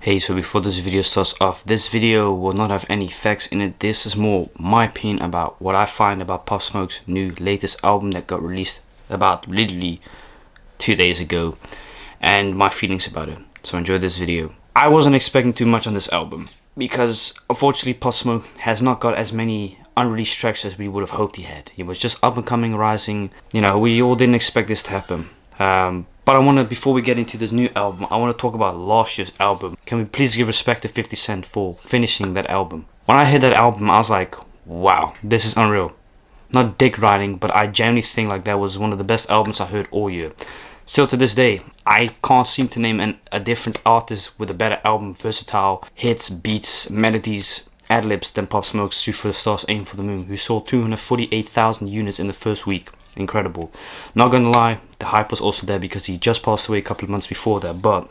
Hey, so before this video starts off, this video will not have any facts in it. This is more my opinion about what I find about Pop Smoke's new latest album that got released about literally 2 days ago, and my feelings about it. So enjoy this video. I wasn't expecting too much on this album because unfortunately Pop Smoke has not got as many unreleased tracks as we would have hoped he had. He was just up and coming, rising. You know, we all didn't expect this to happen. But I want to, before we get into this new album, I want to talk about last year's album. Can we please give respect to 50 Cent for finishing that album? When I heard that album, I was like, wow, this is unreal. Not dick riding, but I genuinely think like that was one of the best albums I heard all year. Still to this day, I can't seem to name a different artist with a better album, versatile hits, beats, melodies, ad-libs than Pop Smoke's Shoot for the Stars, Aim for the Moon, who sold 248,000 units in the first week. Incredible. Not gonna lie, the hype was also there because he just passed away a couple of months before that, but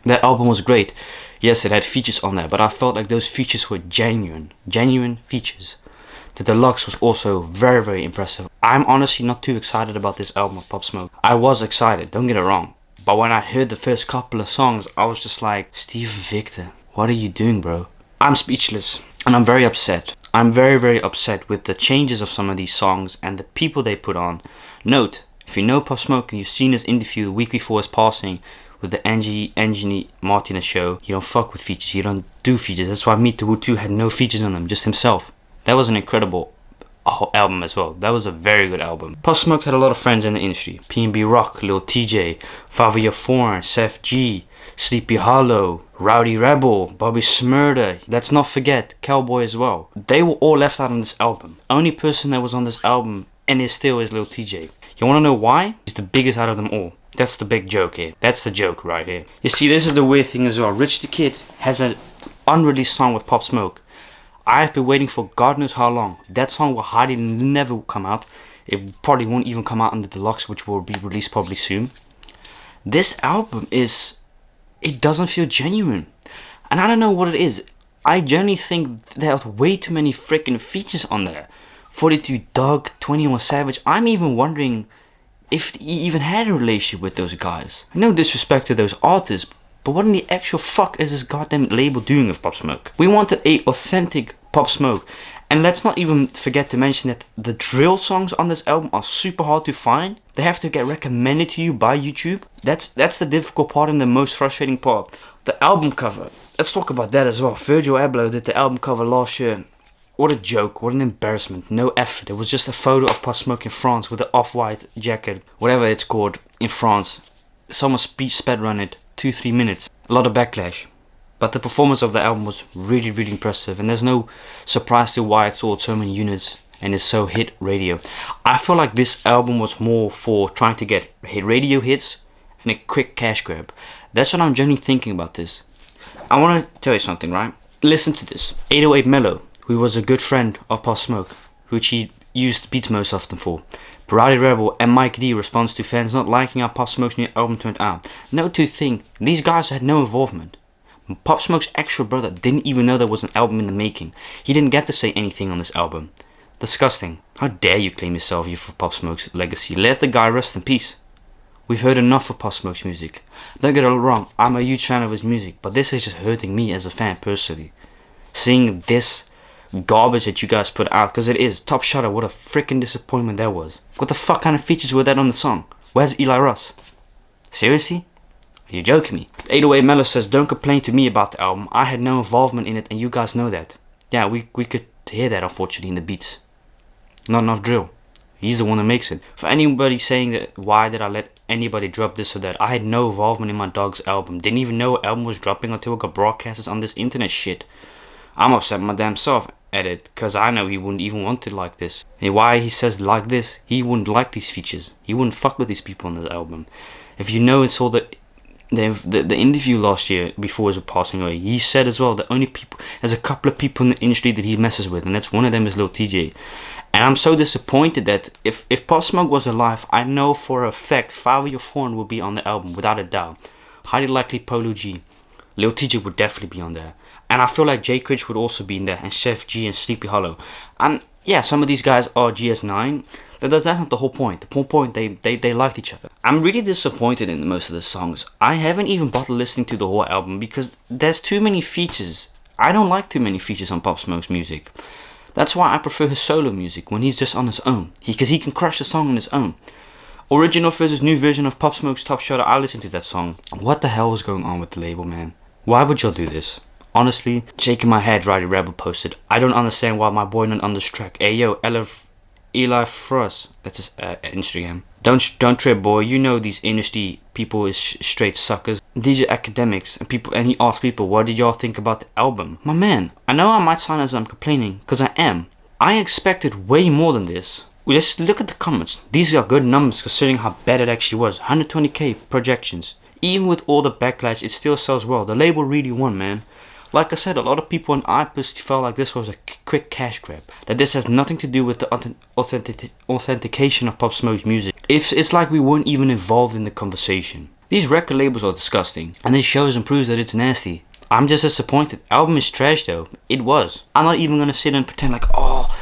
that album was great. Yes, it had features on there, but I felt like those features were genuine features. The deluxe was also very, very impressive. I'm honestly not too excited about this album of Pop Smoke. I was excited, don't get it wrong, but when I heard the first couple of songs, I was just like, Steve Victor, what are you doing, bro? I'm speechless, and I'm very upset. I'm very, very upset with the changes of some of these songs and the people they put on. Note, if you know Pop Smoke and you've seen his interview the week before his passing with the Angie Martinez show, you don't fuck with features, you don't do features. That's why Meet the Who 2 had no features on them, just himself. That was an incredible album as well. That was a very good album. Pop Smoke had a lot of friends in the industry. P&B Rock, Lil TJ, Fabio Foreign, Seth G, Sleepy Hollow, Rowdy Rebel, Bobby Shmurda. Let's not forget Cowboy as well. They were all left out on this album. Only person that was on this album and is still is Lil TJ. You wanna know why? He's the biggest out of them all. That's the big joke here. That's the joke right here. You see, this is the weird thing as well. Rich the Kid has an unreleased song with Pop Smoke. I've been waiting for God knows how long. That song will hardly never come out. It probably won't even come out in the deluxe, which will be released probably soon. This album it doesn't feel genuine. And I don't know what it is. I genuinely think there are way too many freaking features on there. 42 Dugg, 21 Savage. I'm even wondering if he even had a relationship with those guys. No disrespect to those artists, but what in the actual fuck is this goddamn label doing with Pop Smoke? We wanted a authentic Pop Smoke. And let's not even forget to mention that the drill songs on this album are super hard to find. They have to get recommended to you by YouTube. That's the difficult part and the most frustrating part. The album cover. Let's talk about that as well. Virgil Abloh did the album cover last year. What a joke, what an embarrassment. No effort. It was just a photo of Pop Smoke in France with an off-white jacket, whatever it's called, in France. Someone sped run it 2-3 minutes. A lot of backlash. But the performance of the album was really, really impressive, and there's no surprise to why it sold so many units and is so hit radio. I feel like this album was more for trying to get hit radio hits and a quick cash grab. That's what I'm generally thinking about this. I want to tell you something, right? Listen to this. 808 Mellow, who was a good friend of Pop Smoke, which he used beats most often for. Rowdy Rebel and Mike D responds to fans not liking how Pop Smoke's new album turned out. Note to think, these guys had no involvement. Pop Smoke's actual brother didn't even know there was an album in the making. He didn't get to say anything on this album. Disgusting. How dare you claim yourself here for Pop Smoke's legacy? Let the guy rest in peace. We've heard enough of Pop Smoke's music. Don't get it wrong, I'm a huge fan of his music, but this is just hurting me as a fan personally. Seeing this garbage that you guys put out, because it is. Top Shutter, what a freaking disappointment that was. What the fuck kind of features were that on the song? Where's Eli Ross? Seriously? Are you joking me? 808 Mellow says, don't complain to me about the album. I had no involvement in it and you guys know that. Yeah, we could hear that unfortunately in the beats. Not enough drill. He's the one that makes it. For anybody saying that, why did I let anybody drop this or that? I had no involvement in my dog's album. Didn't even know an album was dropping until it got broadcasted on this internet shit. I'm upset my damn self at it, because I know he wouldn't even want it like this. And why he says like this, he wouldn't like these features. He wouldn't fuck with these people on this album. If you know it's all the interview last year before his passing away, he said as well that there's a couple of people in the industry that he messes with, and that's one of them is Lil TJ. And I'm so disappointed that if Pop Smoke was alive, I know for a fact Fabio Foreign would be on the album without a doubt. Highly likely Polo G. Lil TJ would definitely be on there. And I feel like Jay Critch would also be in there, and Chef G and Sleepy Hollow. And yeah, some of these guys are GS9. That's not the whole point. The whole point, they liked each other. I'm really disappointed in most of the songs. I haven't even bothered listening to the whole album because there's too many features. I don't like too many features on Pop Smoke's music. That's why I prefer his solo music when he's just on his own. Because he can crush a song on his own. Original versus new version of Pop Smoke's Top Shot. I listened to that song. What the hell was going on with the label, man? Why would y'all do this? Honestly, shaking my head, Roddy Rebel posted, I don't understand why my boy not on this track. Ayo, Eli Frost, that's his Instagram. Don't trip, boy. You know these industry people is straight suckers. These are academics and people. And he asked people, what did y'all think about the album? My man, I know I might sound as I'm complaining, cause I am. I expected way more than this. Just look at the comments. These are good numbers considering how bad it actually was. 120k projections. Even with all the backlash, it still sells well. The label really won, man. Like I said, a lot of people and I personally felt like this was a quick cash grab. That this has nothing to do with the authentication of Pop Smoke's music. It's like we weren't even involved in the conversation. These record labels are disgusting. And this shows and proves that it's nasty. I'm just disappointed. Album is trash though. It was. I'm not even gonna sit and pretend like, oh,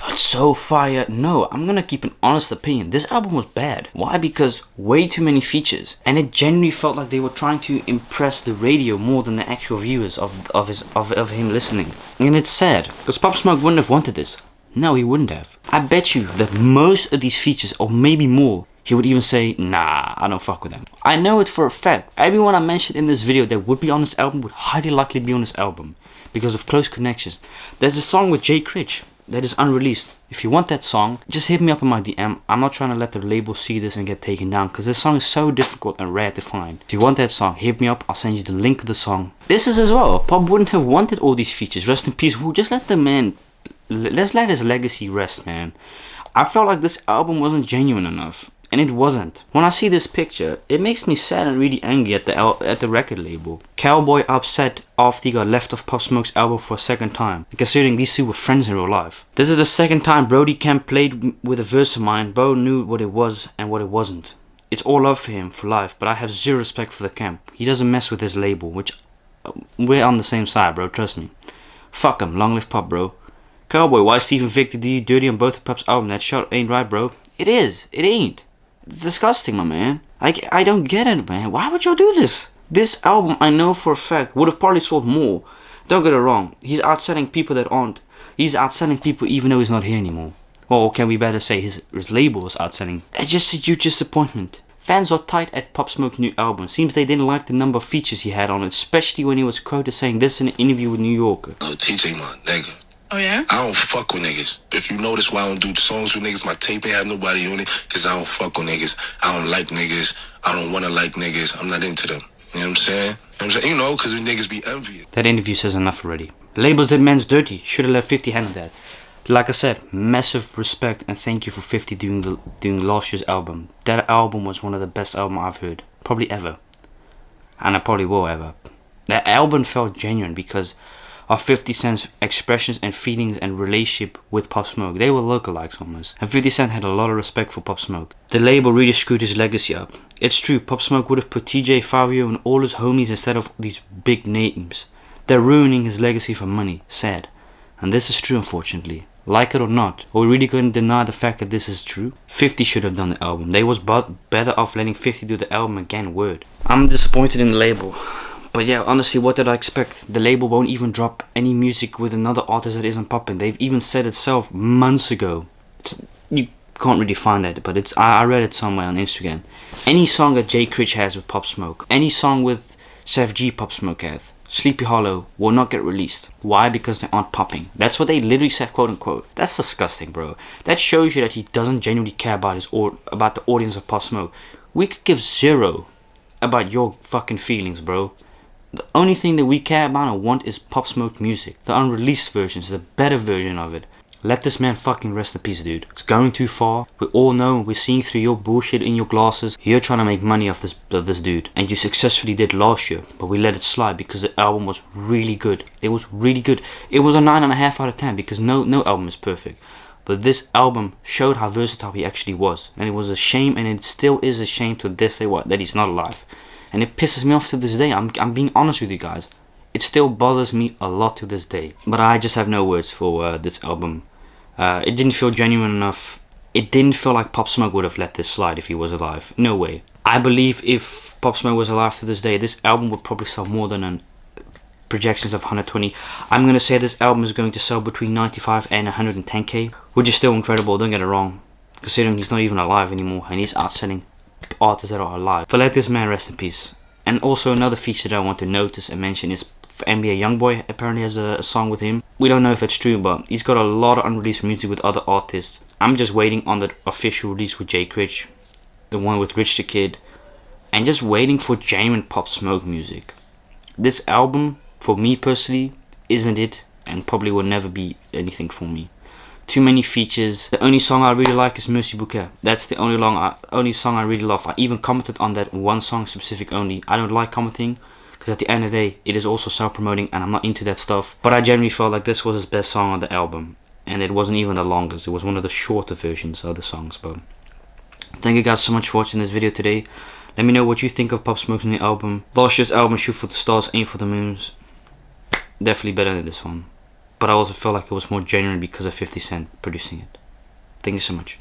it's so fire. No, I'm gonna keep an honest opinion. This album was bad. Why? Because way too many features, and it genuinely felt like they were trying to impress the radio more than the actual viewers of him listening. And it's sad, because Pop Smoke wouldn't have wanted this. No, he wouldn't have. I bet you that most of these features, or maybe more, he would even say, nah, I don't fuck with them. I know it for a fact. Everyone I mentioned in this video that would be on this album would highly likely be on this album because of close connections. There's a song with Jay Critch that is unreleased. If you want that song, just hit me up in my DM. I'm not trying to let the label see this and get taken down because this song is so difficult and rare to find. If you want that song, hit me up. I'll send you the link to the song. This is as well. Pop wouldn't have wanted all these features. Rest in peace. We'll just let the man, let's let his legacy rest, man. I felt like this album wasn't genuine enough. And it wasn't. When I see this picture, it makes me sad and really angry at the record label. Cowboy upset after he got left off Pop Smoke's album for a second time, considering these two were friends in real life. This is the second time Brody Kemp played with a verse of mine. Bro knew what it was and what it wasn't. It's all love for him for life, but I have zero respect for the Kemp. He doesn't mess with his label, which we're on the same side, bro, trust me. Fuck him, long live Pop, bro. Cowboy, why Stephen Victor do you dirty on both of Pop's album? That shot ain't right, bro. It is. It ain't. It's disgusting, my man. I don't get it, man. Why would y'all do this? This album, I know for a fact, would have probably sold more. Don't get it wrong. He's outselling people that aren't. He's outselling people even though he's not here anymore. Or can we better say his label is outselling. It's just a huge disappointment. Fans are tight at Pop Smoke's new album. Seems they didn't like the number of features he had on it, especially when he was quoted saying this in an interview with New Yorker. Oh, TJ, my nigga. Oh, yeah? I don't fuck with niggas. If you notice why I don't do songs with niggas, my tape ain't have nobody on it, because I don't fuck with niggas. I don't like niggas. I don't want to like niggas. I'm not into them. You know what I'm saying? You know, because niggas be envious. That interview says enough already. Labels did man's dirty. Should have let 50 handle that. Like I said, massive respect and thank you for 50 doing last year's album. That album was one of the best albums I've heard. Probably ever. And I probably will ever. That album felt genuine because of 50 Cent's expressions and feelings and relationship with Pop Smoke. They were lookalikes almost. And 50 Cent had a lot of respect for Pop Smoke. The label really screwed his legacy up. It's true, Pop Smoke would have put TJ, Fabio and all his homies instead of these big names. They're ruining his legacy for money. Sad. And this is true, unfortunately. Like it or not, are we really going to deny the fact that this is true? 50 should have done the album. They was better off letting 50 do the album again, word. I'm disappointed in the label. But yeah, honestly, what did I expect? The label won't even drop any music with another artist that isn't popping. They've even said itself months ago. You can't really find that, but I read it somewhere on Instagram. Any song that Jay Critch has with Pop Smoke, any song with Chef G Pop Smoke has, Sleepy Hollow will not get released. Why? Because they aren't popping. That's what they literally said, quote unquote. That's disgusting, bro. That shows you that he doesn't genuinely care about about the audience of Pop Smoke. We could give zero about your fucking feelings, bro. The only thing that we care about and want is Pop Smoke music. The unreleased versions, the better version of it. Let this man fucking rest in peace, dude. It's going too far. We all know, we're seeing through your bullshit in your glasses. You're trying to make money off this dude. And you successfully did last year. But we let it slide because the album was really good. It was really good. It was a 9.5 out of 10 because no album is perfect. But this album showed how versatile he actually was. And it was a shame, and it still is a shame to this day that he's not alive. and it pisses me off to this day. I'm being honest with you guys. It still bothers me a lot to this day. But I just have no words for this album. It didn't feel genuine enough. It didn't feel like Pop Smoke would have let this slide if he was alive. No way. I believe if Pop Smoke was alive to this day, this album would probably sell more than projections of 120. I'm gonna say this album is going to sell between 95 and 110k, which is still incredible, don't get it wrong, considering he's not even alive anymore and he's outselling artists that are alive. But let this man rest in peace. And also another feature that I want to notice and mention is NBA Youngboy apparently has a song with him. We don't know if it's true, but he's got a lot of unreleased music with other artists. I'm just waiting on the official release with Jay Critch, the one with Rich the Kid, and just waiting for genuine Pop Smoke music. This album, for me personally, isn't it, and probably will never be anything for me. Too many features. The only song I really like is Merci Bouquet. That's the only song I really love. I even commented on that one song specific only. I don't like commenting, because at the end of the day, it is also self-promoting and I'm not into that stuff. But I genuinely felt like this was his best song on the album. And it wasn't even the longest. It was one of the shorter versions of the songs. But thank you guys so much for watching this video today. Let me know what you think of Pop Smoke's new album. Last year's album, Shoot for the Stars, Aim for the Moons. Definitely better than this one. But I also felt like it was more genuine because of 50 Cent producing it. Thank you so much.